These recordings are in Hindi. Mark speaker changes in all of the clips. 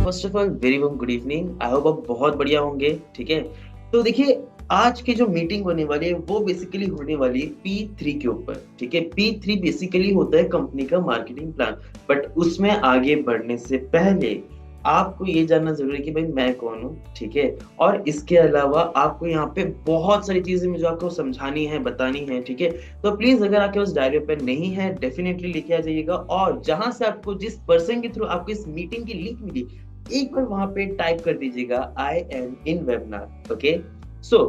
Speaker 1: First of all very warm good evening. I hope आप बहुत बढ़िया होंगे। ठीक है, तो देखिए, आज की जो मीटिंग होने वाली है वो बेसिकली होने वाली है P3 के ऊपर। ठीक है, P3 बेसिकली होता है कंपनी का मार्केटिंग प्लान। बट उसमें आगे बढ़ने से पहले आपको ये जानना जरूरी है कि भाई मैं कौन हूँ। ठीक है, और इसके अलावा आपको यहाँ पे बहुत सारी चीजें मुझे आपको समझानी है, बतानी है। ठीक है, तो प्लीज अगर आपके पास डायरी पेन नहीं है डेफिनेटली लेके आ जाइएगा, और जहां से आपको जिस पर्सन के थ्रू आपको इस मीटिंग की लिंक मिली एक बार वहां पे टाइप कर दीजिएगा I am in webinar. Okay, so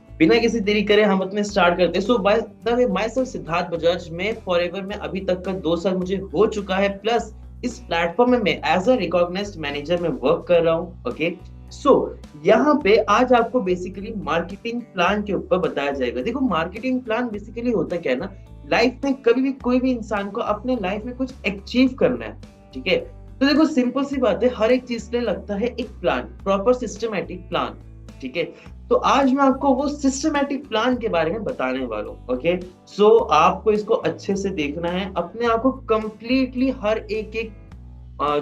Speaker 1: बिना किसी देरी करे हम अपने स्टार्ट करते हैं। So by the way myself Siddharth Bajaj में फॉरएवर में अभी तक का 2 साल मुझे हो चुका है, प्लस इस प्लेटफॉर्म में मैं एज अ रिकॉग्नाइज्ड मैनेजर में वर्क कर रहा हूँ। ओके, सो यहाँ पे आज आपको बेसिकली मार्केटिंग प्लान के ऊपर बताया जाएगा। देखो, मार्केटिंग प्लान बेसिकली होता क्या है ना, लाइफ में कभी भी कोई भी इंसान को अपने लाइफ में कुछ अचीव करना है। ठीक है, तो देखो सिंपल सी बात है, हर एक चीज के लिए लगता है एक प्लान, प्रॉपर सिस्टमैटिक प्लान। ठीक है, तो आज मैं आपको वो सिस्टमैटिक प्लान के बारे में बताने वाला हूँ। ओके, सो आपको इसको अच्छे से देखना है, अपने आप को कंप्लीटली हर एक एक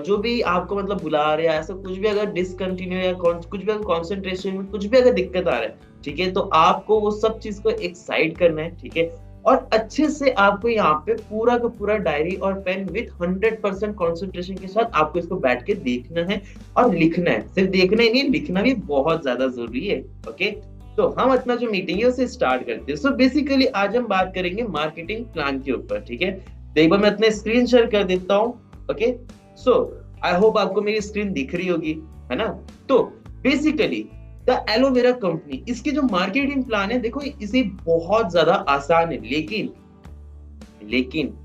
Speaker 1: जो भी आपको मतलब बुला रहे हैं, ऐसा कुछ भी अगर डिसकंटिन्यू या कुछ भी अगर कॉन्सेंट्रेशन में कुछ भी अगर दिक्कत आ रहा है, ठीक है, तो आपको वो सब चीज को एक साइड करना है। ठीक है, और अच्छे से आपको यहाँ पे पूरा का पूरा डायरी और पेन विथ 100% कॉन्सेंट्रेशन के साथ आपको इसको बैठ के देखना है और लिखना है। सिर्फ देखना ही नहीं, लिखना भी बहुत ज्यादा जरूरी है। ओके, तो हम अपना जो मीटिंग है उसे स्टार्ट करते हैं। सो बेसिकली आज हम बात करेंगे मार्केटिंग प्लान के ऊपर। ठीक है, तो एक बार मैं अपने स्क्रीन शेयर कर देता हूँ। ओके, सो आई होप आपको मेरी स्क्रीन दिख रही होगी, है ना। तो बेसिकली द एलोवेरा कंपनी, इसकी जो मार्केटिंग प्लान है, देखो इसे बहुत ज्यादा आसान है, लेकिन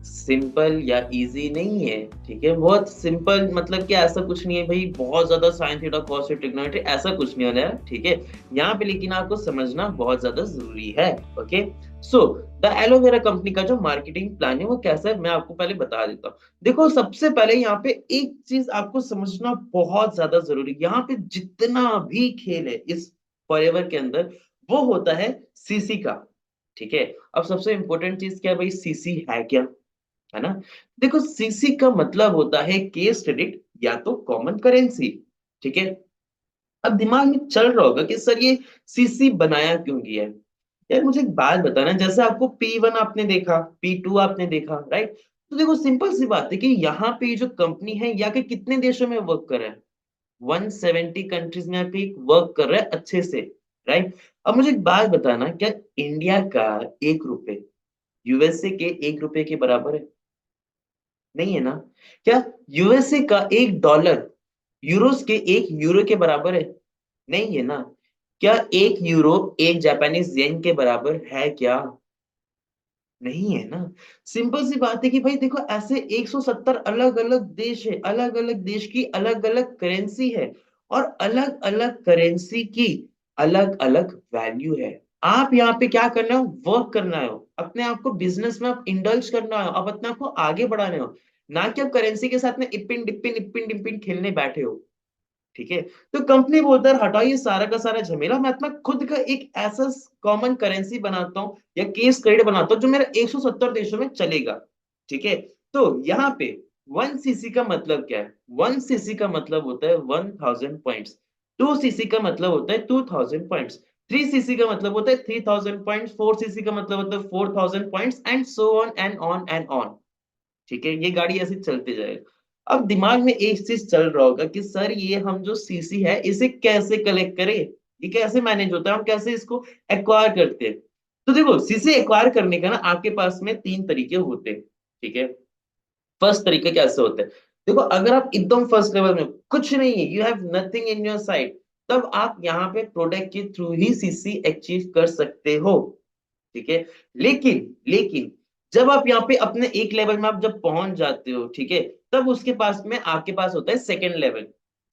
Speaker 1: सिंपल या इजी नहीं है। ठीक है, बहुत सिंपल मतलब कि ऐसा कुछ नहीं है भाई बहुत ज्यादा साइन थीटा कॉस ट्रिग्नोमेट्री, ऐसा कुछ नहीं होना है। ठीक है, यहाँ पे लेकिन आपको समझना बहुत ज्यादा जरूरी है। Okay, so the aloe vera company का जो मार्केटिंग प्लान है वो कैसा है मैं आपको पहले बता देता हूँ। देखो, सबसे पहले यहाँ पे एक चीज आपको समझना बहुत ज्यादा जरूरी है। यहाँ पे जितना भी खेल है इस फॉरएवर के अंदर, वो होता है सीसी का। ठीक है, अब सबसे इंपॉर्टेंट चीज क्या है भाई, सीसी है क्या, है ना। देखो, सीसी का मतलब होता है केस क्रेडिट या तो कॉमन करेंसी। ठीक है, अब दिमाग में चल रहा होगा कि सर ये सीसी बनाया क्यों गया है। यार मुझे एक बात बताना, जैसे आपको P1 आपने देखा, P2 आपने देखा, राइट। तो देखो सिंपल सी बात है कि यहाँ पे ये जो कंपनी है या के कितने देशों में वर्क कर रहा है, 170 कंट्रीज में आपके वर्क कर रहा है अच्छे से, राइट। अब मुझे एक बात बताना, क्या इंडिया का 1 रुपए यूएसए के 1 रुपए के बराबर है? नहीं है ना। क्या यूएसए का $1 यूरोस के 1 यूरो के बराबर है? नहीं है ना। क्या 1 यूरो एक जापानीज येन के बराबर है क्या? नहीं है ना। सिंपल सी बात है कि भाई देखो, ऐसे 170 अलग अलग देश है, अलग अलग देश की अलग अलग करेंसी है, और अलग अलग करेंसी की अलग अलग वैल्यू है। आप यहाँ पे क्या करना हो, वर्क करना हो, अपने आप को बिजनेस में आप इंडल्ज करना हो, आप अपने आप को आगे बढ़ाने हो, ना कि आप करेंसी के साथ में इपिन डिपिन खेलने बैठे हो। ठीक है, तो कंपनी बोलता है हटाओ ये सारा का सारा झमेला, मैं अपना खुद का एक ऐसा कॉमन करेंसी बनाता हूँ या केस क्रेडिट बनाता हूँ जो मेरा 170 देशों में चलेगा। ठीक है, तो यहाँ पे 1 सीसी का मतलब क्या है, 1 सीसी का मतलब होता है 1000 पॉइंट्स, 2 सीसी का मतलब होता है 2000 पॉइंट्स, 3 सीसी का मतलब होता है 3000 पॉइंट्स, 4 सीसी का मतलब होता है 4000 points, and so on and on and on. ठीक है, ये गाड़ी ऐसे चलते जाएगा। अब दिमाग में एक चीज चल रहा होगा कि सर ये हम जो सीसी है इसे कैसे कलेक्ट करें, ये कैसे मैनेज होता है, हम कैसे इसको एक्वायर करते हैं। तो देखो, सीसी एक्वायर करने का ना आपके पास में 3 तरीके होते हैं। ठीक है, फर्स्ट तरीका कैसे होता है, देखो अगर आप एकदम फर्स्ट लेवल में कुछ नहीं है, you have nothing in your side, तब आप यहाँ पे प्रोडक्ट के थ्रू ही सीसी अचीव कर सकते हो। ठीक है, लेकिन जब आप यहाँ पे अपने एक लेवल में आप जब पहुंच जाते हो, ठीक है, तब उसके पास में आपके पास होता है सेकंड लेवल।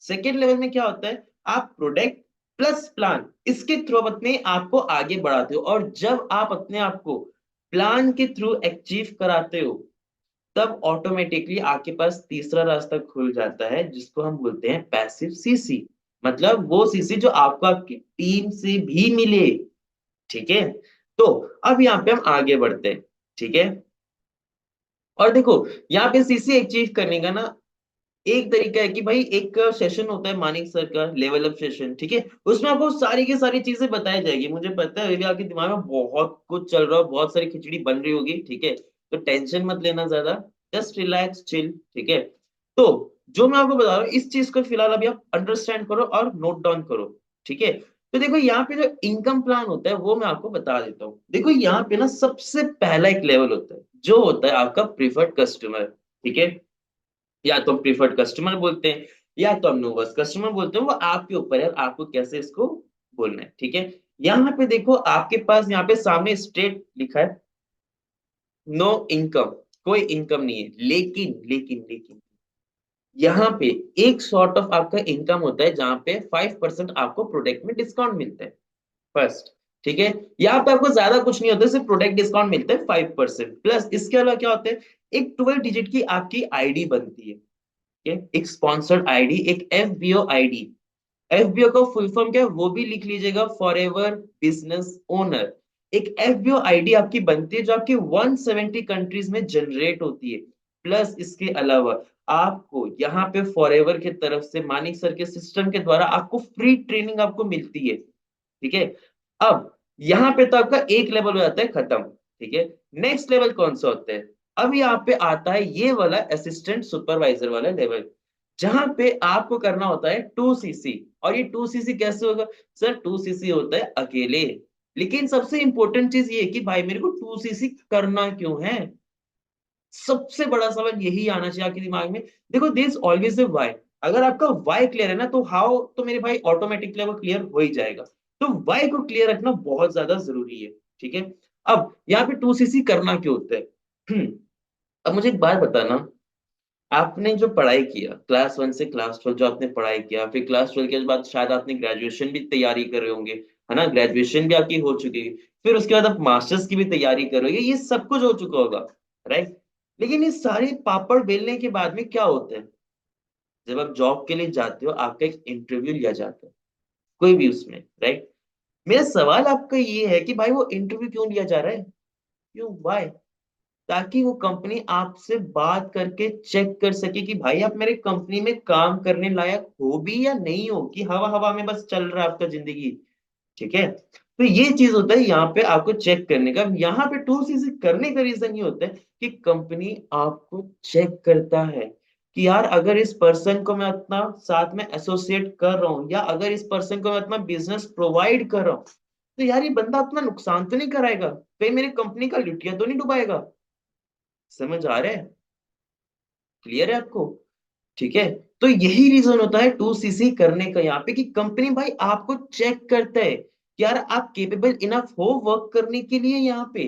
Speaker 1: सेकंड लेवल में क्या होता है, आप प्रोडक्ट प्लस प्लान इसके थ्रू अपने आप को आगे बढ़ाते हो, और जब आप अपने आप को प्लान के थ्रू अचीव कराते हो, तब ऑटोमेटिकली आपके पास तीसरा रास्ता खुल जाता है जिसको हम बोलते हैं पैसिव सीसी, मतलब वो सीसी जो आपको आपकी टीम से भी मिले। ठीक है, तो अब यहाँ पे हम आगे बढ़ते हैं। ठीक है, और देखो यहाँ पे सीसी अचीव करने का ना एक तरीका है कि भाई एक सेशन होता है मानिक सर का लेवल अप सेशन, ठीक है, उसमें आपको सारी की सारी चीजें बताई जाएगी। मुझे पता है अभी आपके दिमाग में बहुत कुछ चल रहा हो, बहुत सारी खिचड़ी बन रही होगी, ठीक है, तो टेंशन मत लेना ज्यादा, जस्ट रिलैक्स चिल, ठीक है। तो जो मैं आपको बता रहा हूँ इस चीज को फिलहाल अभी आप अंडरस्टैंड करो और नोट डाउन करो, ठीक है। तो देखो यहाँ पे जो इनकम प्लान होता है वो मैं आपको बता देता हूँ। देखो यहाँ पे ना सबसे पहला एक लेवल होता है जो होता है आपका प्रीफर्ड कस्टमर, ठीक है, या तो हम प्रीफर्ड कस्टमर बोलते हैं या तो हम नोवस कस्टमर बोलते हैं, वो आपके ऊपर है आपको कैसे इसको बोलना है, ठीक है। यहाँ पे देखो आपके पास यहाँ पे सामने स्टेट लिखा है, नो इनकम, कोई इनकम नहीं है, लेकिन लेकिन लेकिन यहाँ पे एक सॉर्ट ऑफ आपका इनकम होता है जहां पे 5% आपको प्रोडक्ट में डिस्काउंट मिलता है फर्स्ट, ठीक है। यहाँ पे आपको ज्यादा कुछ नहीं होता, सिर्फ प्रोडक्ट डिस्काउंट मिलता है 5%, प्लस इसके अलावा क्या होता है, एक 12 डिजिट की आपकी आईडी बनती है, ठीक है, एक स्पॉन्सर्ड आईडी, एक एफबीओ आईडी। एफबीओ का फुल फॉर्म क्या है वो भी लिख लीजिएगा, फॉर एवर बिजनेस ओनर। एक एफबीओ आईडी आपकी बनती है जो आपकी 170 कंट्रीज में जनरेट होती है, प्लस इसके अलावा आपको यहाँ पे फॉर एवर की तरफ से मानिक सर के सिस्टम के द्वारा आपको फ्री ट्रेनिंग आपको मिलती है, ठीक है। अब यहाँ पे तो आपका एक लेवल हो जाता है खत्म, ठीक है। नेक्स्ट लेवल कौन सा होता है, अब यहाँ पे आता है ये वाला असिस्टेंट सुपरवाइजर वाला लेवल, जहां पे आपको करना होता है 2cc। और ये 2cc कैसे होगा, सर 2cc होता है अकेले, लेकिन सबसे इंपॉर्टेंट चीज ये है कि भाई मेरे को 2cc करना क्यों है, सबसे बड़ा सवाल यही आना चाहिए आपके दिमाग में। देखो this is always a why, अगर आपका व्हाई क्लियर है ना तो हाउ तो मेरे भाई ऑटोमेटिकली वो क्लियर हो ही जाएगा। तो व्हाई को क्लियर रखना बहुत ज्यादा जरूरी है, ठीक है। अब यहाँ पे 2cc करना क्यों होता है, अब मुझे एक बात बताना, आपने जो पढ़ाई किया क्लास 1 से क्लास 12 जो आपने पढ़ाई किया, फिर क्लास 12 के बाद शायद आपने ग्रेजुएशन भी तैयारी कर रहे होंगे, है ना, ग्रेजुएशन भी आपकी हो चुकी है, फिर उसके बाद आप मास्टर्स की भी तैयारी करोगे, ये सब कुछ हो चुका होगा, राइट। लेकिन ये सारे पापड़ बेलने के बाद में क्या होता है, जब आप जॉब के लिए जाते हो आपका एक इंटरव्यू लिया जाता है, कोई भी उसमें, राइट। मेरा सवाल आपका ये है कि भाई वो इंटरव्यू क्यों लिया जा रहा है, क्यों, व्हाई, ताकि वो कंपनी आपसे बात करके चेक कर सके कि भाई आप मेरे कंपनी में काम करने लायक हो भी या नहीं हो, कि हवा हवा में बस चल रहा है आपका जिंदगी, ठीक है। तो ये चीज होता है यहाँ पे आपको चेक करने का, यहाँ पे 2cc करने का रीजन ये होता है कि कंपनी आपको चेक करता है कि यार अगर इस पर्सन को मैं अपना साथ में एसोसिएट कर रहा हूँ या अगर इस पर्सन को मैं अपना बिजनेस प्रोवाइड कर रहा हूँ, तो यार ये बंदा अपना नुकसान तो नहीं कराएगा, कहीं मेरी कंपनी का लुटिया तो नहीं डुबाएगा, समझ आ रहा है, क्लियर है आपको, ठीक है। तो यही रीजन होता है 2cc करने का यहाँ पे कि कंपनी भाई आपको चेक करता है कि यार आप केपेबल इनफ हो वर्क करने के लिए यहाँ पे।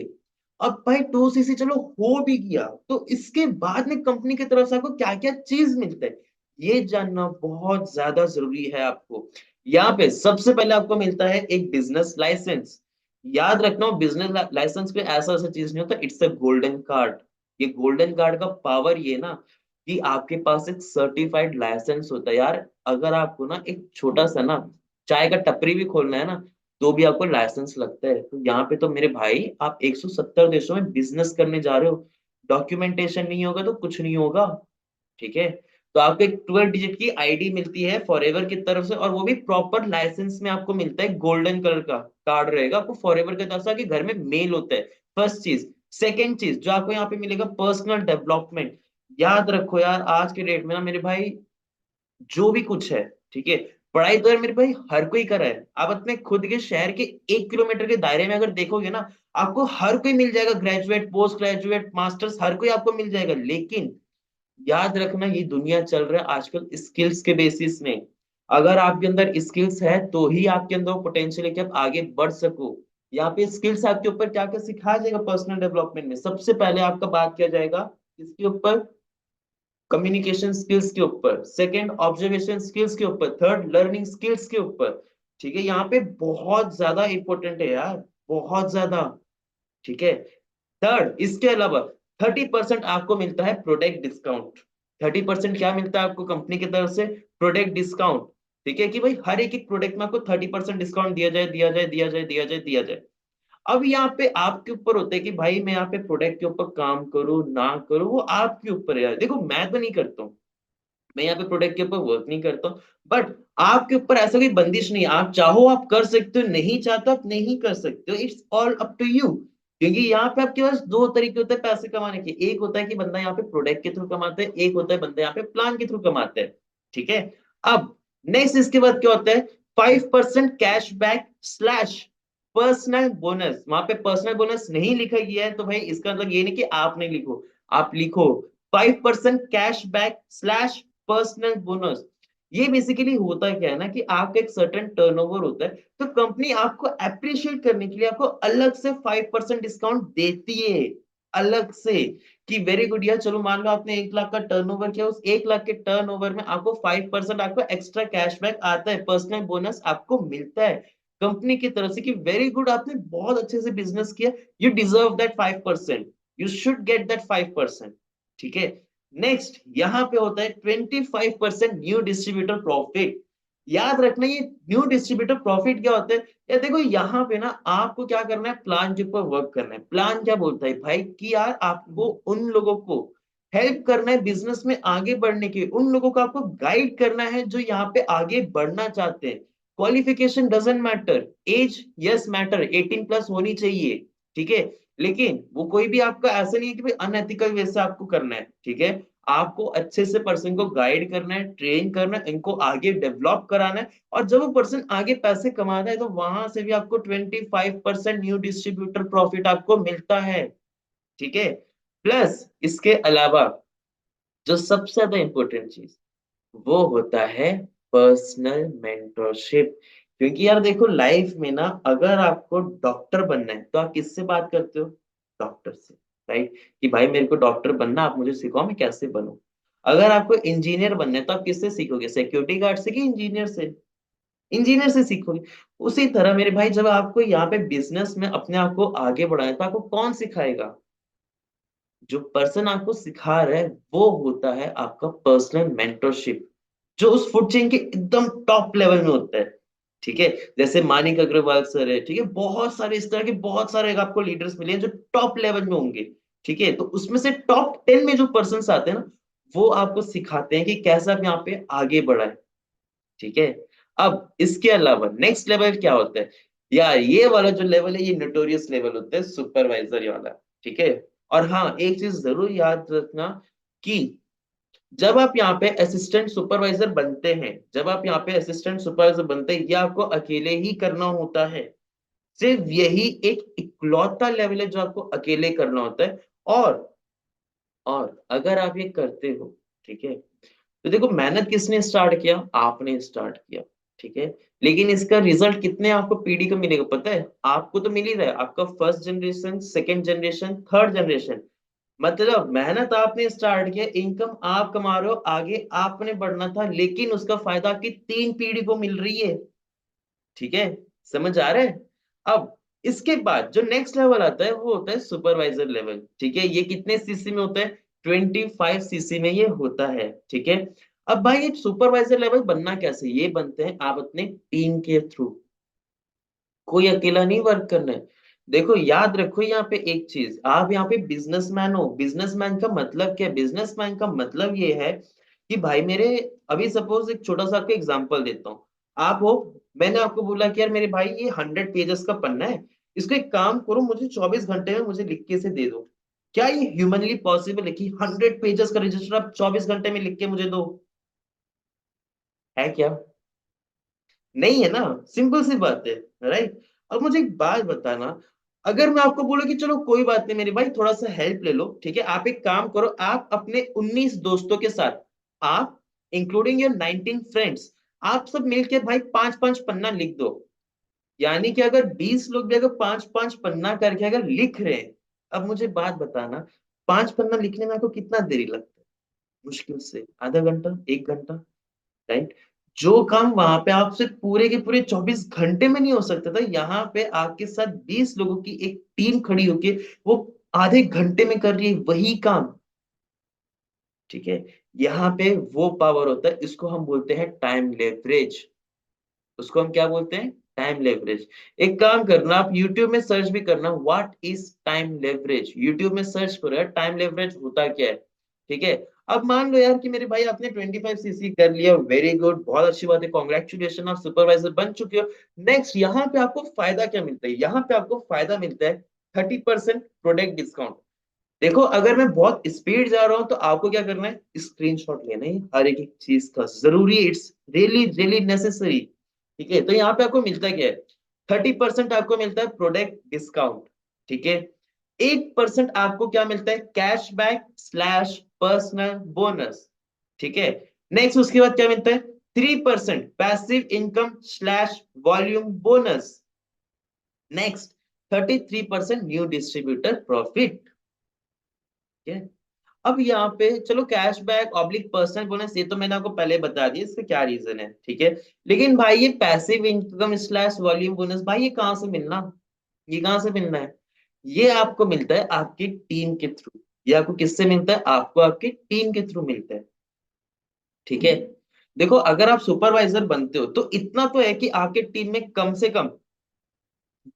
Speaker 1: अब भाई 2cc चलो हो भी गया तो इसके बाद में कंपनी की तरफ से आपको क्या क्या चीज मिलता है ये जानना बहुत ज्यादा जरूरी है आपको। यहाँ पे सबसे पहले आपको मिलता है एक बिजनेस लाइसेंस। याद रखना बिजनेस लाइसेंस पे ऐसा ऐसा चीज नहीं होता, इट्स अ गोल्डन कार्ड। ये गोल्डन कार्ड का पावर ये ना कि आपके पास एक सर्टिफाइड लाइसेंस होता है यार, अगर आपको ना एक छोटा सा ना चाय का टपरी भी खोलना है ना तो भी आपको लाइसेंस लगता है। तो यहाँ पे तो मेरे भाई आप 170 देशों में बिजनेस करने जा रहे हो, डॉक्यूमेंटेशन नहीं होगा तो कुछ नहीं होगा, ठीक है। तो आपको एक 12 डिजिट की आईडी मिलती है फॉरएवर की तरफ से और वो भी प्रॉपर लाइसेंस में आपको मिलता है, गोल्डन कलर का कार्ड रहेगा आपको फॉरएवर की तरफ से, आपके घर में मेल होता है, फर्स्ट चीज। सेकेंड चीज जो आपको यहाँ पे मिलेगा पर्सनल डेवलपमेंट। याद रखो यार आज के डेट में ना मेरे भाई जो भी कुछ है, ठीक है, पढ़ाई तो यार मेरे भाई हर कोई कर रहा है। आप अपने खुद के शहर के 1 किलोमीटर के दायरे में अगर देखोगे ना आपको हर कोई मिल जाएगा, ग्रेजुएट पोस्ट ग्रेजुएट मास्टर्स हर कोई आपको मिल जाएगा। लेकिन याद रखना ये दुनिया चल रहा है आजकल स्किल्स के बेसिस में, अगर आपके अंदर स्किल्स है तो ही आपके अंदर पोटेंशियल है कि आप आगे बढ़ सको। यहाँ पे स्किल्स आपके ऊपर क्या क्या सिखाया जाएगा पर्सनल डेवलपमेंट में, सबसे पहले आपका बात किया जाएगा इसके ऊपर, कम्युनिकेशन स्किल्स के ऊपर, सेकंड ऑब्जर्वेशन स्किल्स के ऊपर, थर्ड लर्निंग स्किल्स के ऊपर, ठीक है। यहाँ पे बहुत ज्यादा इंपॉर्टेंट है यार, बहुत ज्यादा, ठीक है। थर्ड इसके अलावा 30% आपको मिलता है प्रोडक्ट डिस्काउंट। 30% क्या मिलता है आपको कंपनी की तरफ से, प्रोडक्ट डिस्काउंट, ठीक है, कि भाई हर एक प्रोडक्ट में आपको 30% डिस्काउंट दिया जाए दिया जाए दिया जाए दिया जाए दिया जाए। अब यहाँ पे आपके ऊपर होता है कि भाई मैं यहाँ पे प्रोडक्ट के ऊपर काम करूँ ना करूँ, वो आपके ऊपर है यार, देखो मैं तो नहीं करता हूँ, मैं यहाँ पे प्रोडक्ट के ऊपर वर्क नहीं करता हूँ, बट आपके ऊपर ऐसा कोई बंदिश नहीं है, आप चाहो आप कर सकते हो, नहीं चाहते आप नहीं कर सकते हो, it's all up to you. क्योंकि यहाँ पे आपके पास दो तरीके होते हैं पैसे कमाने के, एक होता है कि बंदा यहाँ पे प्रोडक्ट के थ्रू कमाता है, एक होता है बंदा यहाँ पे प्लान के थ्रू कमाता है। ठीक है। अब नेक्स्ट इसके बाद क्या होता है, 5% कैशबैक स्लैश पर्सनल बोनस। वहां पे पर्सनल बोनस नहीं लिखा गया है, तो भाई इसका मतलब ये नहीं कि आप नहीं लिखो, आप लिखो 5% कैशबैक स्लैश पर्सनल बोनस। ये बेसिकली होता क्या है ना कि आपका एक सर्टेन टर्नओवर होता है, तो कंपनी आपको अप्रिशिएट करने के लिए आपको अलग से 5% डिस्काउंट देती है, अलग से। कि वेरी गुड यार, चलो मान लो आपने 1 लाख का टर्नओवर किया, उस 1 लाख के टर्नओवर में आपको 5% आपको एक्स्ट्रा कैशबैक आता है, पर्सनल बोनस आपको मिलता है कंपनी की तरफ से, कि वेरी गुड आपने बहुत अच्छे से बिजनेस किया, you deserve that 5%, you should get that 5%। ठीक है। नेक्स्ट यहाँ पे होता है 25% न्यू डिस्ट्रीब्यूटर प्रॉफिट। याद रखना ये न्यू डिस्ट्रीब्यूटर प्रॉफिट क्या होता है। या देखो यहाँ पे ना आपको क्या करना है, प्लान के ऊपर वर्क करना है। प्लान क्या बोलता है भाई कि यार आपको उन लोगों को हेल्प करना है बिजनेस में आगे बढ़ने के, उन लोगों को आपको गाइड करना है जो यहाँ पे आगे बढ़ना चाहते हैं। Qualification doesn't matter, age yes matter, 18+ होनी चाहिए। ठीक है। लेकिन वो कोई भी आपका ऐसा नहीं है कि भाई अनएथिकल वे से आपको करना है। ठीक है। आपको अच्छे से पर्सन को गाइड करना है, ट्रेन करना है, इनको आगे डेवलप कराना है। और जब वो पर्सन आगे पैसे कमाता है तो वहां से भी आपको 25% न्यू डिस्ट्रीब्यूटर प्रॉफिट आपको मिलता है। ठीक है। प्लस इसके अलावा जो सबसे ज्यादा इंपॉर्टेंट चीज, वो होता है पर्सनल मेंटरशिप। क्योंकि यार देखो लाइफ में ना, अगर आपको डॉक्टर बनना है तो आप किससे बात करते हो, डॉक्टर से। राइट। कि भाई मेरे को डॉक्टर बनना, आप मुझे सिखाओ मैं कैसे बनूं। अगर आपको इंजीनियर बनना है तो आप किससे सीखोगे, सिक्योरिटी गार्ड से कि इंजीनियर से, इंजीनियर से सीखोगे। उसी तरह मेरे भाई, जब आपको यहाँ पे बिजनेस में अपने आप को आगे बढ़ाना है तो आपको कौन सिखाएगा, जो पर्सन आपको सिखा रहा है वो होता है आपका पर्सनल मेंटरशिप, जो उस फूड चेन के एकदम टॉप लेवल में होता है। ठीक है। जैसे मानिक अग्रवाल सर है, ठीक है, बहुत सारे इस तरह के बहुत सारे आपको लीडर्स मिले हैं जो टॉप लेवल में होंगे। ठीक है। तो उसमें से टॉप 10 में जो पर्सन आते हैं ना, वो आपको सिखाते हैं कि कैसे आप यहाँ पे आगे बढ़ाए। ठीक है। अब इसके अलावा नेक्स्ट लेवल क्या होता है, यार ये वाला जो लेवल है ये नोटोरियस लेवल होता है, सुपरवाइजर वाला। ठीक है। और हाँ, एक चीज जरूर याद रखना कि जब आप यहाँ पे असिस्टेंट सुपरवाइजर बनते हैं, जब आप यहाँ पे असिस्टेंट सुपरवाइजर बनते हैं, ये आपको अकेले ही करना होता है। सिर्फ यही एक इकलौता लेवल है जो आपको अकेले करना होता है। और अगर आप ये करते हो, ठीक है, तो देखो मेहनत किसने स्टार्ट किया, आपने स्टार्ट किया। ठीक है। लेकिन इसका रिजल्ट कितने आपको पीढ़ी का मिलेगा पता है, आपको तो मिल ही रहा है, आपका first generation, second generation, third generation. मतलब मेहनत आपने स्टार्ट किया, इनकम आप कमा रहे हो, आगे आपने बढ़ना था, लेकिन उसका फायदा आपकी 3 पीढ़ी को मिल रही है। ठीक है। समझ आ रहा है। अब इसके बाद जो नेक्स्ट लेवल आता है वो होता है सुपरवाइजर लेवल। ठीक है। ये कितने सीसी में होता है, 25 सीसी में ये होता है। ठीक है। अब भाई ये सुपरवाइजर लेवल बनना कैसे, ये बनते हैं आप अपने टीम के थ्रू, कोई अकेला नहीं वर्क करना है। देखो याद रखो यहाँ पे एक चीज, आप यहाँ पे बिजनेसमैन हो, बिजनेसमैन का मतलब क्या है, बिजनेसमैन का मतलब ये है कि भाई मेरे, अभी सपोज एक छोटा सा आपको एग्जांपल देता हूँ। आप हो, मैंने आपको बोला कि यार मेरे भाई ये 100 पेजेस का पन्ना है, इसको एक काम करो, मुझे 24 घंटे में मुझे लिख के से दे दो। क्या ये ह्यूमनली पॉसिबल है कि 100 पेजेस का रजिस्टर आप 24 घंटे में लिख के मुझे दो, है क्या, नहीं है ना। सिंपल सी बात है। राइट। अब मुझे एक बात बताना, अगर मैं आपको बोलूं कि चलो कोई बात नहीं मेरे भाई, थोड़ा सा हेल्प ले लो, ठीक है, आप एक काम करो, आप अपने 19 दोस्तों के साथ, आप इंक्लूडिंग योर 19 फ्रेंड्स, आप सब मिलके भाई 5-5 पन्ना लिख दो। यानी कि अगर 20 लोग भी अगर 5-5 पन्ना करके अगर लिख रहे हैं, अब मुझे बात बताना, 5 पन्ना लिखने में आपको कितना देरी लगता है, मुश्किल से आधा घंटा, 1 घंटा। राइट। जो काम वहां पे आपसे पूरे के पूरे 24 घंटे में नहीं हो सकता था, यहाँ पे आपके साथ 20 लोगों की एक टीम खड़ी होके वो आधे घंटे में कर रही है वही काम। ठीक है। यहाँ पे वो पावर होता है, इसको हम बोलते हैं टाइम लेवरेज। उसको हम क्या बोलते हैं, टाइम लेवरेज। एक काम करना, आप YouTube में सर्च भी करना, what is time leverage, YouTube में सर्च करो यार टाइम लेवरेज होता क्या है। ठीक है। अब मान लो यार कि मेरे भाई आपने 25 सीसी कर लिया, वेरी गुड, बहुत अच्छी बात है, कॉन्ग्रेचुलेशन, आप सुपरवाइजर बन चुके हो। नेक्स्ट यहाँ पे आपको फायदा क्या मिलता है? यहाँ पे आपको फायदा मिलता है 30% प्रोडक्ट डिस्काउंट। देखो अगर मैं बहुत स्पीड जा रहा हूं तो आपको क्या करना है, स्क्रीनशॉट लेना है हर एक चीज का, जरूरी, इट्स रियली रियली नेसेसरी। ठीक है, तो यहाँ पे आपको मिलता क्या है, 30% आपको मिलता है प्रोडक्ट डिस्काउंट। ठीक है, 8% आपको क्या मिलता है, कैशबैक स्लैश पर्सनल बोनस। ठीक है, नेक्स्ट उसके बाद क्या मिलता है, 3% passive income slash volume bonus. Next 33% new distributor profit. ठीक है, अब यहाँ पे चलो कैशबैक ऑब्लिक पर्सनल बोनस, ये तो मैंने आपको पहले बता दिया इसका क्या रीजन है। ठीक है, लेकिन भाई ये passive income slash volume bonus, भाई ये कहाँ से मिलना, ये कहाँ से मिलना है? ये आपको मिलता है आपकी टीम के थ्रू। ये आपको किससे मिलता है? आपको आपकी टीम के थ्रू मिलता है। ठीक है, देखो अगर आप सुपरवाइजर बनते हो तो इतना तो है कि आपके टीम में कम से कम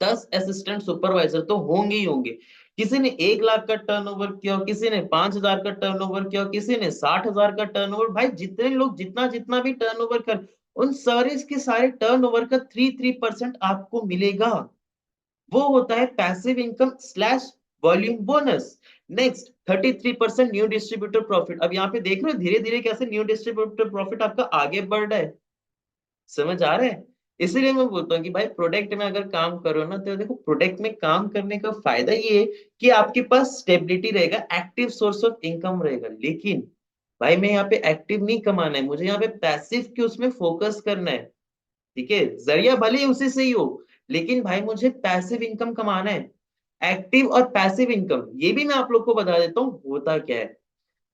Speaker 1: 10 असिस्टेंट सुपरवाइजर तो होंगे ही होंगे। किसी ने 1 लाख का टर्नओवर किया, किसी ने 5,000 का टर्नओवर किया, किसी ने 60,000 का टर्नओवर, भाई जितने लोग जितना जितना भी टर्नओवर कर, उन सारे के सारे टर्नओवर का 3% आपको मिलेगा। वो होता है passive income slash volume bonus. Next 33% new distributor profit. अब यहाँ पे देख रहे हो धीरे धीरे कैसे न्यू डिस्ट्रीब्यूटर प्रॉफिट आपका आगे बढ़ रहा है, समझ आ रहा है? इसीलिए मैं बोलता हूँ कि भाई प्रोडक्ट में अगर काम करो ना, तो देखो प्रोडक्ट में काम करने का फायदा ये है कि आपके पास स्टेबिलिटी रहेगा, एक्टिव सोर्स ऑफ इनकम रहेगा। लेकिन भाई मैं यहाँ पे एक्टिव नहीं कमाना है, मुझे यहाँ पे पैसिव के उसमें फोकस करना है। ठीक है, जरिया भले ही उसी से ही हो, लेकिन भाई मुझे पैसिव इनकम कमाना है। एक्टिव और पैसिव इनकम ये भी मैं आप लोग को बता देता हूँ होता क्या है।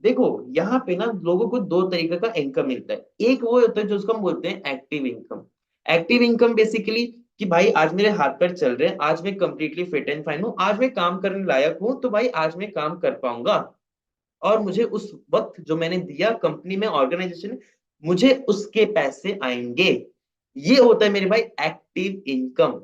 Speaker 1: देखो यहाँ पे ना लोगों को दो तरीके का इनकम मिलता है। एक वो होता है जो उसको हम बोलते हैं active income. Active income basically कि भाई आज मेरे हाथ पैर चल रहे हैं, आज मैं कंप्लीटली फिट एंड फाइन हूँ, आज मैं काम करने लायक हूँ, तो भाई आज मैं काम कर पाऊंगा। और मुझे उस वक्त जो मैंने दिया कंपनी में, ऑर्गेनाइजेशन में, मुझे उसके पैसे आएंगे। ये होता है मेरे भाई एक्टिव इनकम।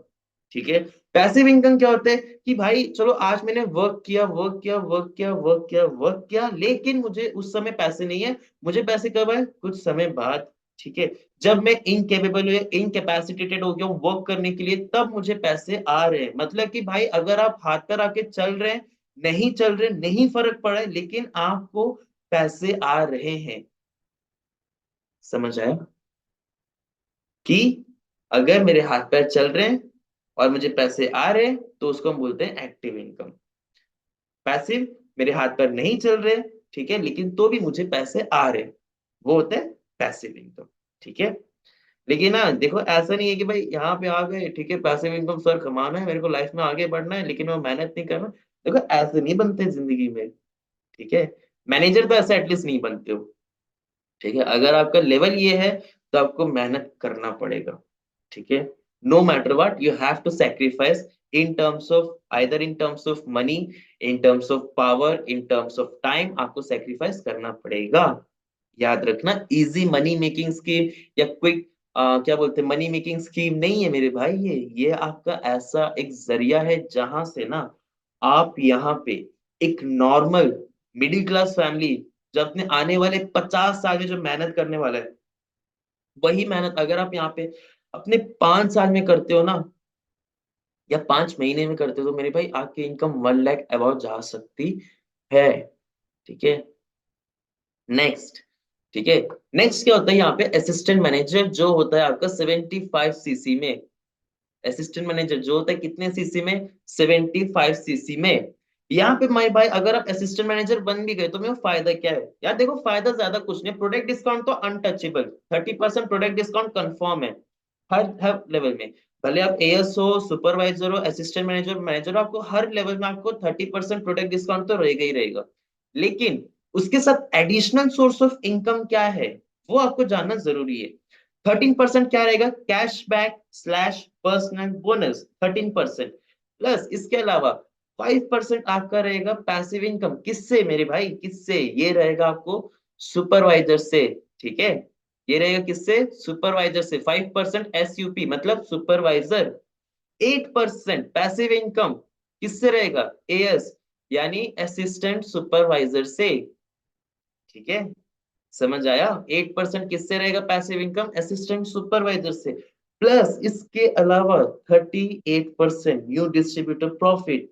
Speaker 1: ठीक है, पैसिव इनकम क्या होता है कि भाई चलो आज मैंने वर्क किया वर्क किया वर्क किया वर्क किया वर्क किया, लेकिन मुझे उस समय पैसे नहीं है, मुझे पैसे कब आए, कुछ समय बाद। ठीक है, जब मैं इनकेपेबल या इनकेपेसिटेटेड हो गया हूँ वर्क करने के लिए, तब मुझे पैसे आ रहे हैं। मतलब कि भाई अगर आप हाथ पर आके चल रहे हैं, नहीं चल रहे, नहीं फर्क पड़ा है, लेकिन आपको पैसे आ रहे हैं। समझ आया कि अगर मेरे हाथ पैर चल रहे हैं और मुझे पैसे आ रहे हैं तो उसको हम बोलते हैं एक्टिव इनकम। पैसिव, मेरे हाथ पैर नहीं चल रहे, ठीक है, लेकिन तो भी मुझे पैसे आ रहे, वो होता है पैसिव इनकम। ठीक है, लेकिन ना देखो ऐसा नहीं है कि भाई यहाँ पे आ गए, ठीक है, पैसिव इनकम सर कमाना है, मेरे को लाइफ में आगे बढ़ना है, लेकिन मैं मेहनत नहीं करना। देखो ऐसे नहीं बनते जिंदगी में। ठीक है, मैनेजर तो ऐसे एटलीस्ट नहीं बनते हो। ठीक है, अगर आपका लेवल ये है तो आपको मेहनत करना पड़ेगा। ठीक है, no matter what you have to sacrifice, in terms of either in terms of money, in terms of power, in terms of time, आपको सैक्रिफाइस करना पड़ेगा। याद रखना, इजी मनी मेकिंग स्कीम या क्विक क्या बोलते हैं मनी मेकिंग स्कीम नहीं है मेरे भाई। ये आपका ऐसा एक जरिया है जहां से ना आप यहाँ पे एक नॉर्मल मिडिल क्लास फैमिली, जो अपने आने वाले 50 साल में जो मेहनत करने वाला है, वही मेहनत अगर आप यहाँ पे अपने 5 साल में करते हो ना, या 5 महीने में करते हो, तो मेरे भाई आपकी इनकम 1 लाख अबाउट जा सकती है। ठीक है, नेक्स्ट। ठीक है, नेक्स्ट क्या होता है यहाँ पे, असिस्टेंट मैनेजर जो होता है आपका 75 सीसी में। असिस्टेंट मैनेजर जो होता है कितने सीसी में, 75 सीसी में। यहाँ पे माई भाई अगर आप असिस्टेंट मैनेजर बन भी गए तो मेरा फायदा क्या है यार? देखो फायदा ज्यादा कुछ नहीं, प्रोडक्ट डिस्काउंट तो अनटचेबल, 30% प्रोडक्ट डिस्काउंट कंफर्म है हर लेवल में। भले आप एएस हो, सुपरवाइजर हो, असिस्टेंट मैनेजर, मैनेजर हो, आपको हर लेवल में आपको 30% प्रोडक्ट डिस्काउंट तो रहेगा ही रहेगा। लेकिन उसके साथ एडिशनल सोर्स ऑफ इनकम क्या है, वो आपको जानना जरूरी है। 13% क्या रहेगा, cashback slash personal bonus 13%। Plus इसके अलावा 5% आपका रहेगा पैसिव इनकम। किससे मेरे भाई, किससे? ये रहेगा आपको सुपरवाइजर से। ठीक है, ये रहेगा किससे, सुपरवाइजर से। 5% एसयूपी मतलब सुपरवाइजर। 8% पैसिव इनकम किससे रहेगा, एएस यानी असिस्टेंट सुपरवाइजर से। ठीक है, समझ आया? 8% किससे रहेगा पैसिव इनकम? असिस्टेंट सुपरवाइजर से। प्लस इसके अलावा 38% न्यू डिस्ट्रीब्यूटर प्रॉफिट,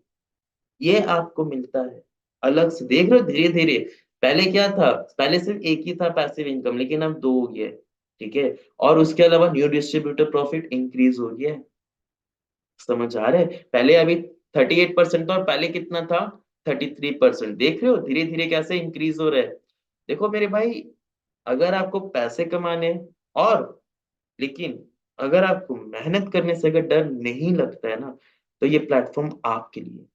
Speaker 1: ये आपको मिलता है अलग से। देख रहे हो धीरे धीरे, पहले क्या था, पहले सिर्फ एक ही था पैसिव इनकम, लेकिन अब दो हो गया है। ठीक है, और उसके अलावा न्यू डिस्ट्रीब्यूटर प्रॉफिट इंक्रीज हो गया है। समझ आ रहा है? पहले अभी 38% था, और पहले कितना था? 33%। देख रहे हो धीरे धीरे कैसे इंक्रीज हो रहा है? देखो मेरे भाई, अगर आपको पैसे कमाने हैं, और लेकिन अगर आपको मेहनत करने से अगर डर नहीं लगता है ना, तो ये प्लेटफॉर्म आपके लिए।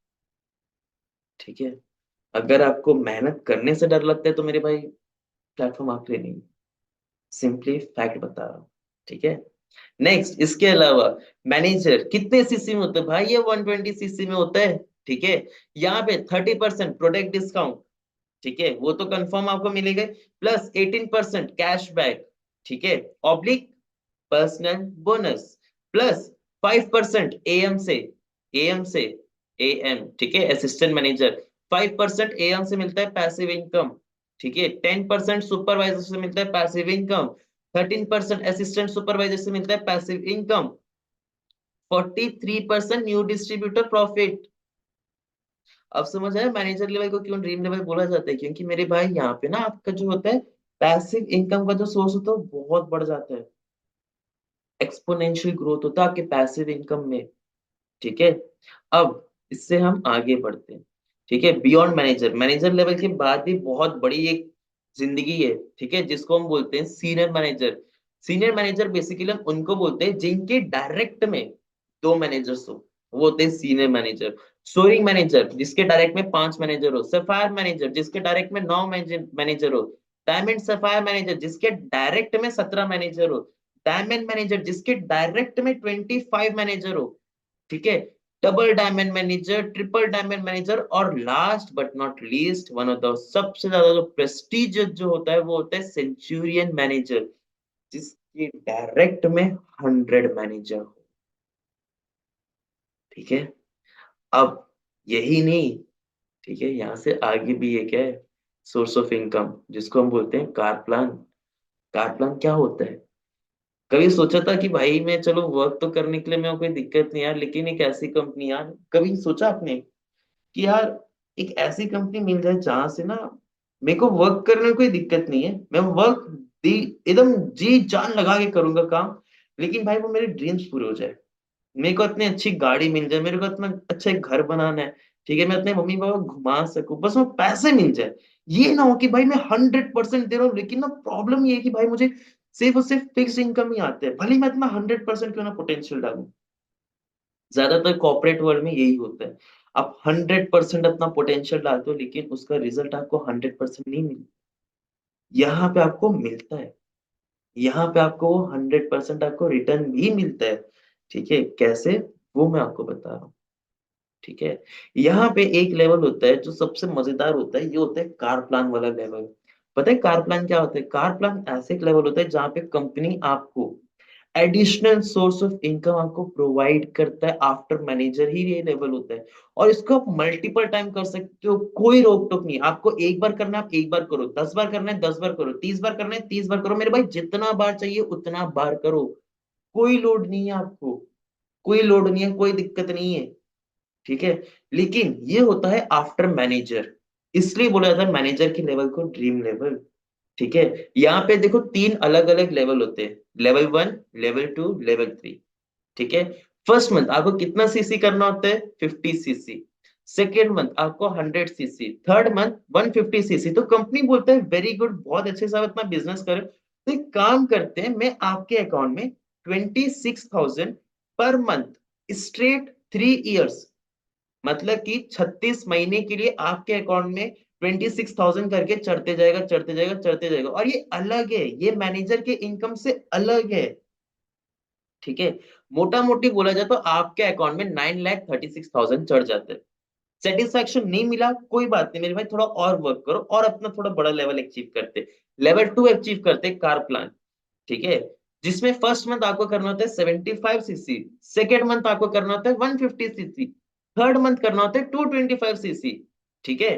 Speaker 1: ठीक है, अगर आपको मेहनत करने से डर लगता है तो मेरे भाई प्लेटफॉर्म आपके लिए नहीं। सिंपली फैक्ट बता रहा हूँ। ठीक है, नेक्स्ट इसके अलावा मैनेजर कितने सीसी में होता है भाई? ये 120 सीसी में होता है। ठीक है, यहाँ पे 30% प्रोडक्ट डिस्काउंट, ठीक है, वो तो कंफर्म आपको मिलेगा, प्लस 18% कैश बैक, ठीक है, oblique personal bonus, plus 5% am से, एएम से, एएम, ठीक है, असिस्टेंट मैनेजर 5% एएम से मिलता है पैसिव इनकम। ठीक है, 10% सुपरवाइजर से मिलता है पैसिव इनकम, 13% असिस्टेंट सुपरवाइजर से मिलता है passive income, 43% new distributor profit. अब समझ आया मैनेजर लेवल को क्यों ड्रीम लेवल बोला जाता है? क्योंकि मेरे भाई यहाँ पे ना आपका जो होता है पैसिव इनकम का जो सोर्स होता है वो बहुत बढ़ जाता है। एक्सपोनेंशियल ग्रोथ होता है आपके पैसिव इनकम में। ठीक है, अब इससे हम आगे बढ़ते हैं। ठीक है, बियॉन्ड मैनेजर, मैनेजर लेवल के बाद भी बहुत बड़ी एक जिंदगी है। ठीक है, जिसको हम बोलते हैं senior manager. Senior manager basically हम उनको बोलते हैं जिनके डायरेक्ट में दो मैनेजर्स हो, वो होते हैं सीनियर मैनेजर। सोरिंग मैनेजर जिसके डायरेक्ट में 5 मैनेजर हो, सफायर मैनेजर जिसके डायरेक्ट में 9 मैनेजर हो, डायमंड सफायर मैनेजर जिसके डायरेक्ट में 17 मैनेजर हो, डायमंड मैनेजर जिसके डायरेक्ट में 25 मैनेजर हो। ठीक है, double diamond manager, triple diamond manager, और last but not least one of the सबसे ज्यादा जो प्रेस्टीजियस जो होता है वो होता है सेंचुरियन मैनेजर, जिसके डायरेक्ट में 100 मैनेजर हो। ठीक है, अब यही नहीं, ठीक है, यहाँ से आगे भी एक है सोर्स ऑफ इनकम, जिसको हम बोलते हैं कार प्लान। कार प्लान क्या होता है? कभी सोचा था कि भाई मैं चलो वर्क तो करने के लिए मैं कोई दिक्कत नहीं यार, लेकिन एक ऐसी कंपनी यार, कभी सोचा आपने कि यार एक ऐसी कंपनी मिल जाए जहां से ना मेरे को वर्क करने में कोई दिक्कत नहीं है, मैं वर्क दी एकदम जी जान लगा के करूंगा काम, लेकिन भाई वो मेरे ड्रीम्स पूरे हो जाए, मेरे को इतनी अच्छी गाड़ी मिल जाए, मेरे को इतना अच्छा एक घर बनाना है, ठीक है, मैं अपने मम्मी पापा को घुमा सकूं, बस वो पैसे मिल जाए। ये ना हो कि भाई मैं 100% दे रहा हूँ, लेकिन ना प्रॉब्लम ये है कि भाई मुझे सिर्फ और सिर्फ फिक्स इनकम ही आते हैं, भले ही मैं इतना 100% क्यों ना पोटेंशियल डालूं। ज्यादातर कॉर्पोरेट वर्ल्ड में यही होता है, आप 100% अपना पोटेंशियल डालते हो, लेकिन उसका रिजल्ट आपको 100% नहीं मिलता। यहाँ पे आपको मिलता है, यहाँ पे आपको 100% आपको रिटर्न भी मिलता है। ठीक है, कैसे, वो मैं आपको बता रहा हूँ। ठीक है, यहाँ पे एक लेवल होता है जो सबसे मजेदार होता है, ये होता है कार प्लान वाला लेवल। पता है कार प्लान क्या होता है? कार प्लान ऐसे एक लेवल होता है जहाँ पे कंपनी आपको एडिशनल सोर्स ऑफ इनकम आपको प्रोवाइड करता है, आफ्टर मैनेजर ही ये लेवल होता है। और इसको आप मल्टीपल टाइम कर सकते हो, कोई रोक टोक नहीं, आपको एक बार करना है आप एक बार करो, 10 बार करना है 10 बार करो, 30 बार करना है 30 बार करो, मेरे भाई जितना बार चाहिए उतना बार करो, कोई लोड नहीं है आपको, कोई लोड नहीं है, कोई दिक्कत नहीं है। ठीक है, लेकिन ये होता है आफ्टर मैनेजर, इसलिए बोला जाता है मैनेजर के लेवल को ड्रीम लेवल। ठीक है, यहाँ पे देखो 3 अलग अलग लेवल होते हैं, लेवल 1, लेवल 2, लेवल 3। ठीक है, फर्स्ट मंथ आपको कितना सीसी करना होता है? 50 सीसी। सेकेंड मंथ आपको 100 सीसी, थर्ड मंथ 150 सीसी। तो कंपनी बोलता है वेरी गुड, बहुत अच्छे से आप अपना बिजनेस करो, तो एक काम करते हैं, मैं आपके अकाउंट में 26,000 पर मंथ स्ट्रेट 3 इयर्स, मतलब कि 36 महीने के लिए आपके अकाउंट में 26,000 करके चढ़ते जाएगा चढ़ते जाएगा चढ़ते जाएगा, और ये अलग है, ये मैनेजर के इनकम से अलग है। ठीक है, मोटा मोटी बोला जाए तो आपके अकाउंट में 9,36,000 चढ़ जाते हैं। सेटिस्फैक्शन नहीं मिला, कोई बात नहीं मेरे भाई, थोड़ा और वर्क करो और अपना थोड़ा बड़ा लेवल अचीव करते, लेवल 2 अचीव करते कार प्लान। ठीक है, जिसमें फर्स्ट मंथ आपको करना होता है 75 सीसी, सेकेंड मंथ आपको करना होता है 150 सीसी, थर्ड मंथ करना होता है 225 सीसी। ठीक है,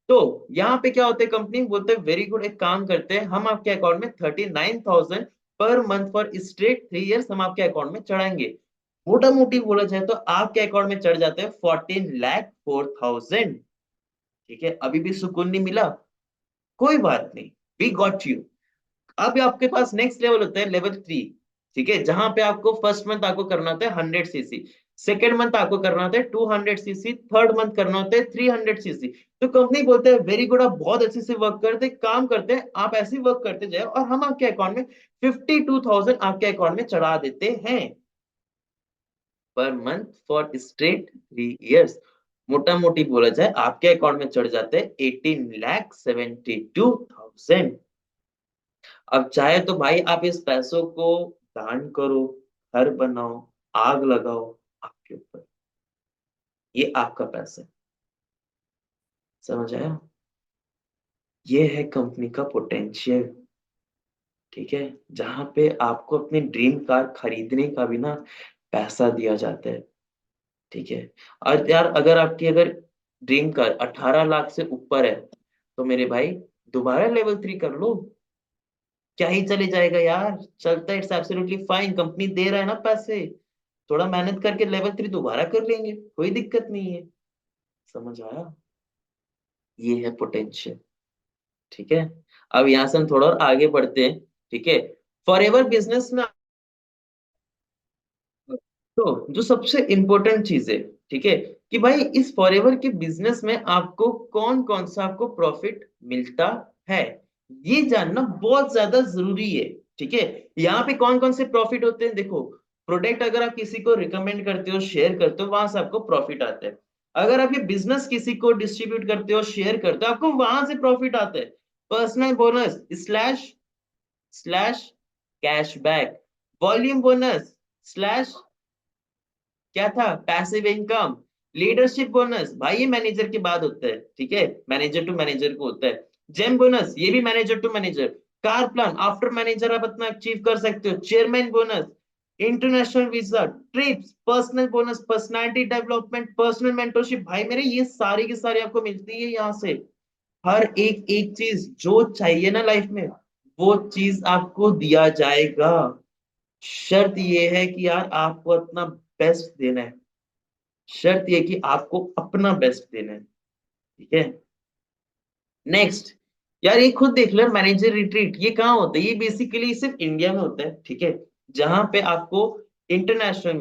Speaker 1: तो यहाँ पे क्या होता है, कंपनी बोलते हैं वेरी गुड, एक काम करते हैं, हम आपके अकाउंट में 39,000 per month for straight 3 years हम आपके अकाउंट में चढ़ाएंगे। मोटा मोटी बोला जाए तो आपके अकाउंट में चढ़ जाते हैं 14,04,000। ठीक है, अभी भी सुकून नहीं मिला, कोई बात नहीं, वी गॉट यू। अब आपके पास नेक्स्ट लेवल होता है लेवल 3। ठीक है, जहां पे आपको फर्स्ट मंथ आपको करना होता है 100 सीसी, सेकेंड मंथ आपको करना होता है 200 सीसी, थर्ड मंथ करना होता है 300 सीसी। तो कंपनी बोलते हैं वेरी गुड, आप बहुत अच्छे से वर्क करते, काम करते हैं, आप ऐसे वर्क करते जाए और हम आपके अकाउंट में 52,000 आपके अकाउंट में चढ़ा देते हैं per month for straight 3 years. मोटा मोटी बोला जाए आपके अकाउंट में चढ़ जाते हैं 18,72,000। अब चाहे तो भाई आप इस पैसों को दान करो, घर बनाओ, आग लगाओ, आपके ऊपर, ये आपका पैसा है। समझ आया? ये है कंपनी का पोटेंशियल। ठीक है, जहां पे आपको अपनी ड्रीम कार खरीदने का भी ना पैसा दिया जाता है। ठीक है, और यार अगर आपकी अगर ड्रीम कार 18 लाख से ऊपर है तो मेरे भाई दोबारा लेवल 3 कर लो, क्या ही चले जाएगा यार, चलता है, इट्स एब्सोल्युटली फाइन, कंपनी दे रहा है ना पैसे, थोड़ा मेहनत करके लेवल 3 दोबारा कर लेंगे, कोई दिक्कत नहीं है। समझ आया? ये है पोटेंशियल। ठीक है, अब यहाँ से हम थोड़ा और आगे बढ़ते हैं। ठीक है, फॉरएवर बिजनेस में तो जो सबसे इंपॉर्टेंट चीज है, ठीक है, कि भाई इस फॉरएवर के बिजनेस में आपको कौन कौन सा आपको प्रॉफिट मिलता है, ये जानना बहुत ज्यादा जरूरी है। ठीक है, यहाँ पे कौन कौन से प्रॉफिट होते हैं, देखो, प्रोडक्ट अगर आप किसी को रिकमेंड करते हो, शेयर करते हो, वहां से आपको प्रॉफिट आता है। अगर आप ये बिजनेस किसी को डिस्ट्रीब्यूट करते हो, शेयर करते हो, आपको वहां से प्रॉफिट आता है। Personal bonus slash slash cashback, volume bonus slash क्या था, पैसिव इनकम, लीडरशिप बोनस, भाई ये मैनेजर के बाद होता है। ठीक है, मैनेजर टू मैनेजर को होता है। जेम बोनस, ये भी manager to manager. Car plan, after manager आप अपना अचीव कर सकते हो। Chairman bonus, international visa, trips, personal bonus, personality development, personal mentorship, भाई मेरे ये सारी की सारी आपको मिलती है यहाँ से। हर एक एक चीज जो चाहिए ना लाइफ में, वो चीज आपको दिया जाएगा। शर्त ये है कि यार आपको अपना बेस्ट देना है, शर्त ये कि आपको अपना बेस्ट देना है। ठीक है, नेक्स्ट, यार ये खुद देख लो, मैनेजर रिट्रीट ये कहाँ होता है, ये बेसिकली सिर्फ इंडिया में होता है। ठीक है, जहां पे आपको इंटरनेशनल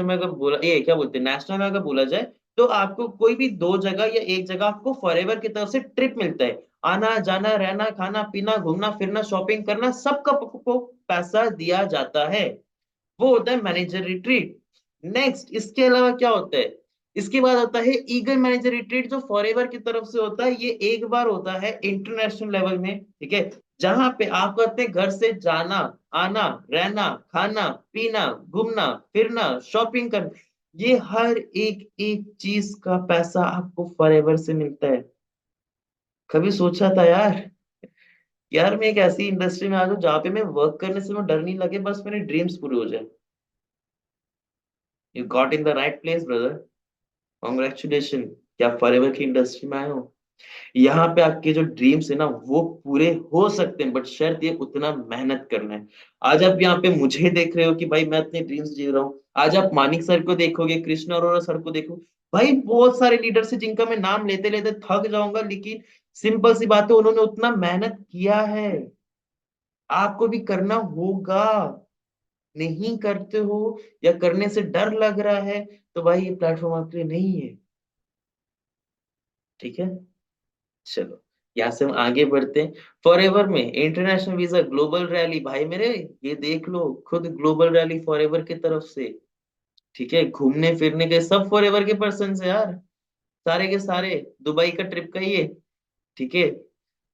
Speaker 1: में अगर बोला, ये क्या बोलते हैं, नेशनल में अगर बोला जाए, तो आपको कोई भी 2 जगह या एक जगह आपको फॉरएवर की तरफ से ट्रिप मिलता है। आना जाना, रहना, खाना पीना, घूमना फिरना, शॉपिंग करना, सबका को पैसा दिया जाता है। वो होता है मैनेजर रिट्रीट। नेक्स्ट, इसके अलावा क्या होता है, इसके बाद होता है ईगल मैनेजर रिट्रीट, जो फॉरएवर की तरफ से होता है। ये एक बार होता है इंटरनेशनल लेवल में। ठीक है, जहां पे आपको अपने घर से जाना, आना, रहना, खाना पीना, घूमना फिरना, शॉपिंग करना, ये हर एक एक चीज का पैसा आपको फॉरएवर से मिलता है। कभी सोचा था यार, यार मैं एक ऐसी इंडस्ट्री में आ जाऊं जहाँ पे मैं वर्क करने से मैं डर नहीं लगे, बस मेरे ड्रीम्स पूरे हो जाए। You got in the right place brother, congratulation, क्या फॉरएवर की इंडस्ट्री में आए हो। यहाँ पे आपके जो ड्रीम्स है ना वो पूरे हो सकते हैं, बट शर्त ये उतना मेहनत करना है। आज आप यहाँ पे मुझे देख रहे हो कि भाई मैं अपने ड्रीम्स जी रहा हूँ, आज आप मानिक सर को देखोगे, कृष्ण अरोड़ा सर को देखो, भाई बहुत सारे लीडर से जिनका मैं नाम लेते लेते थक जाऊंगा, लेकिन सिंपल सी बात है, उन्होंने उतना मेहनत किया है, आपको भी करना होगा। नहीं करते हो या करने से डर लग रहा है, तो भाई ये प्लेटफॉर्म आपके लिए नहीं है। ठीक है, चलो यहाँ से हम आगे बढ़ते हैं। फॉरएवर में इंटरनेशनल वीजा, ग्लोबल रैली, भाई मेरे ये देख लो, खुद ग्लोबल रैली फॉरएवर की तरफ से। ठीक है, घूमने फिरने के सब फॉरएवर के पर्सन है यार, सारे के सारे, दुबई का ट्रिप का ही है। ठीक है,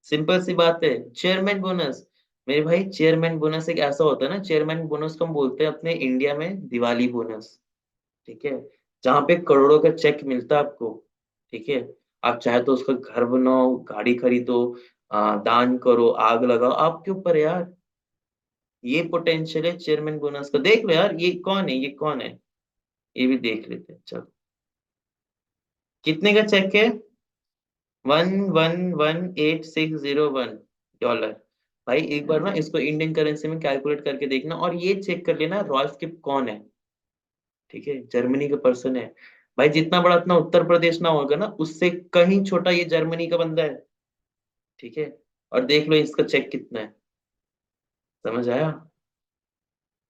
Speaker 1: सिंपल सी बात है। चेयरमैन बोनस, मेरे भाई चेयरमैन बोनस एक ऐसा होता है ना, चेयरमैन बोनस को हम बोलते हैं अपने इंडिया में दिवाली बोनस। ठीक है, जहां पे करोड़ों का चेक मिलता है आपको। ठीक है, आप चाहे तो उसका घर बनाओ, गाड़ी खरीदो, दान करो, आग लगाओ, आपके ऊपर है यार। ये पोटेंशियल है चेयरमैन बोनस का, देख लो यार, ये कौन है, ये कौन है, ये भी देख लेते हैं। चलो, कितने का चेक है, $111,860 भाई एक बार ना इसको इंडियन करेंसी में कैलकुलेट करके देखना, और ये चेक कर लेना रॉल्फ किप कौन है। ठीक है, जर्मनी का पर्सन है। भाई जितना बड़ा अपना उत्तर प्रदेश ना होगा ना, उससे कहीं छोटा ये जर्मनी का बंदा है। ठीक है, और देख लो इसका चेक कितना है। समझ आया?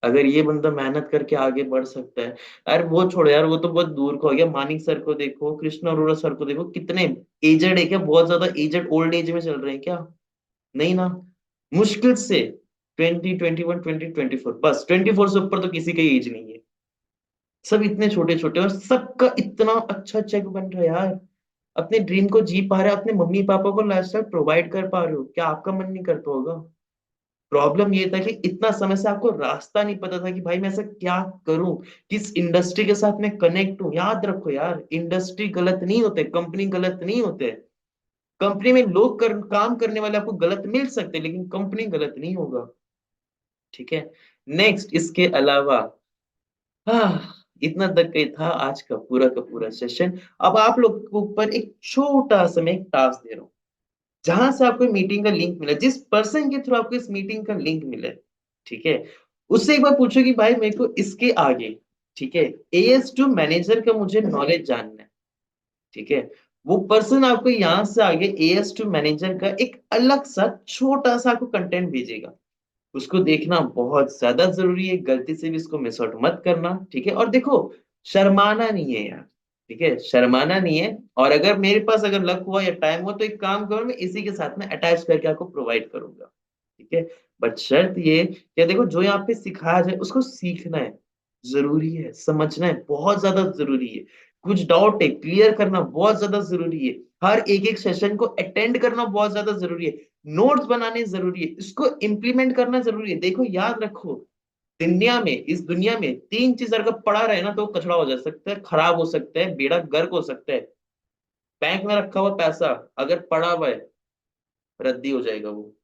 Speaker 1: अगर ये बंदा मेहनत करके आगे बढ़ सकता है। अरे वो छोड़ो यार, वो तो बहुत दूर का हो गया। मानिक सर को देखो, कृष्ण अरोड़ा सर को देखो, कितने एजेड है क्या? बहुत ज्यादा एजेड ओल्ड एज में चल रहे हैं क्या? नहीं ना। मुश्किल से 20, 21, 20, 24, बस 24 से ऊपर तो किसी का एज नहीं है। सब इतने छोटे छोटे, और सबका इतना अच्छा चेक बन रहा है यार। अपने ड्रीम को जी पा रहे हो, अपने मम्मी पापा को लाइफस्टाइल प्रोवाइड कर पा रहे हो, क्या आपका मन नहीं करता होगा? प्रॉब्लम ये था कि इतना समय से आपको रास्ता नहीं पता था कि भाई मैं ऐसा क्या करूं, किस इंडस्ट्री के साथ मैं कनेक्ट हूं। याद रखो यार, इंडस्ट्री गलत नहीं होते, कंपनी गलत नहीं होते। कंपनी में लोग काम करने वाले आपको गलत मिल सकते, लेकिन कंपनी गलत नहीं होगा। ठीक है। नेक्स्ट, इसके अलावा, हाँ, इतना तक ही था आज का पूरा सेशन। अब आप लोग के ऊपर एक छोटा सा मैं एक टास्क दे रहा हूँ। जहां से आपको मीटिंग का लिंक मिला, जिस पर्सन के थ्रू आपको इस मीटिंग का लिंक मिला है, ठीक है, उससे एक बार पूछो कि भाई मेरे को इसके आगे, ठीक है, AS2 मैनेजर का मुझे नॉलेज जानना है। ठीक है, वो पर्सन आपको यहाँ से आगे AS2 मैनेजर का एक अलग सा छोटा सा आपको कंटेंट भेजेगा। उसको देखना बहुत ज्यादा जरूरी है, गलती से भी इसको मिस आउट मत करना। ठीक है, और देखो, शर्माना नहीं है यार। ठीक है, शर्माना नहीं है। और अगर मेरे पास अगर लक हुआ या टाइम हुआ तो एक काम करो, मैं इसी के साथ में अटैच करके आपको प्रोवाइड करूंगा। ठीक है, बट शर्त ये कि देखो, जो यहाँ पे सिखाया जाए उसको सीखना है, जरूरी है, समझना है, बहुत ज्यादा जरूरी है। कुछ डाउट है क्लियर करना बहुत ज्यादा जरूरी है। हर एक एक सेशन को अटेंड करना बहुत ज्यादा जरूरी है। नोट्स बनाने जरूरी है, इसको इम्प्लीमेंट करना जरूरी है। देखो याद रखो, दुनिया में, इस दुनिया में तीन चीज अगर पड़ा रहे ना तो वो कचड़ा हो जा सकता है, खराब हो सकता है, बेड़ा गर्क हो सकता है। बैंक में रखा हुआ पैसा अगर पड़ा हुआ है, रद्दी हो जाएगा वो।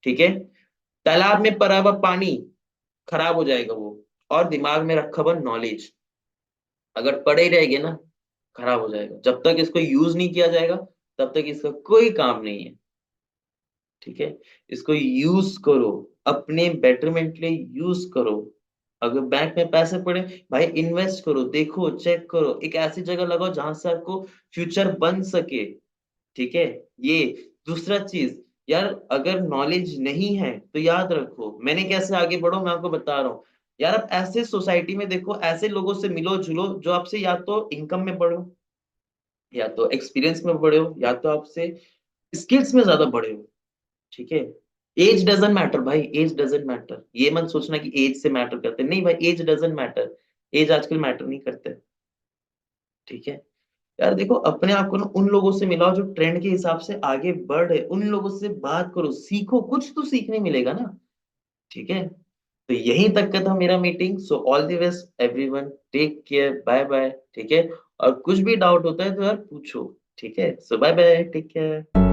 Speaker 1: ठीक है, तालाब में पड़ा हुआ पानी, खराब हो जाएगा वो। और दिमाग में रखा हुआ नॉलेज अगर पड़े ही रहेगा ना, खराब हो जाएगा। जब तक इसको यूज नहीं किया जाएगा, तब तक इसका कोई काम नहीं है। ठीक है, इसको यूज करो, अपने बेटरमेंट के लिए यूज करो। अगर बैंक में पैसे पड़े, भाई इन्वेस्ट करो, देखो चेक करो, एक ऐसी जगह लगाओ जहां से आपको फ्यूचर बन सके। ठीक है, ये दूसरा चीज, यार अगर नॉलेज नहीं है तो याद रखो, मैंने कैसे आगे बढ़ो मैं आपको बता रहा हूँ। यार आप ऐसे सोसाइटी में देखो, ऐसे लोगों से मिलो जुलो जो आपसे या तो इनकम में बढ़ो, या तो एक्सपीरियंस में बढ़े हो, या तो आपसे स्किल्स में ज्यादा बढ़े हो। ठीक है, एज डजंट मैटर भाई, एज डजंट मैटर। ये मत सोचना कि एज से मैटर करते, नहीं भाई, एज डजंट मैटर। एज आजकल मैटर नहीं करते। ठीक है, यार देखो, अपने आप को ना उन लोगों से मिलाओ जो ट्रेंड के हिसाब से आगे बढ़ रहे, उन लोगों से बात करो, सीखो, कुछ तो सीखने मिलेगा ना। ठीक है, तो यहीं तक का था मेरा meeting. So all the best everyone, take care, bye bye. ठीक है, और कुछ भी डाउट होता है तो यार पूछो। ठीक है, सो बाय बाय, टेक केयर।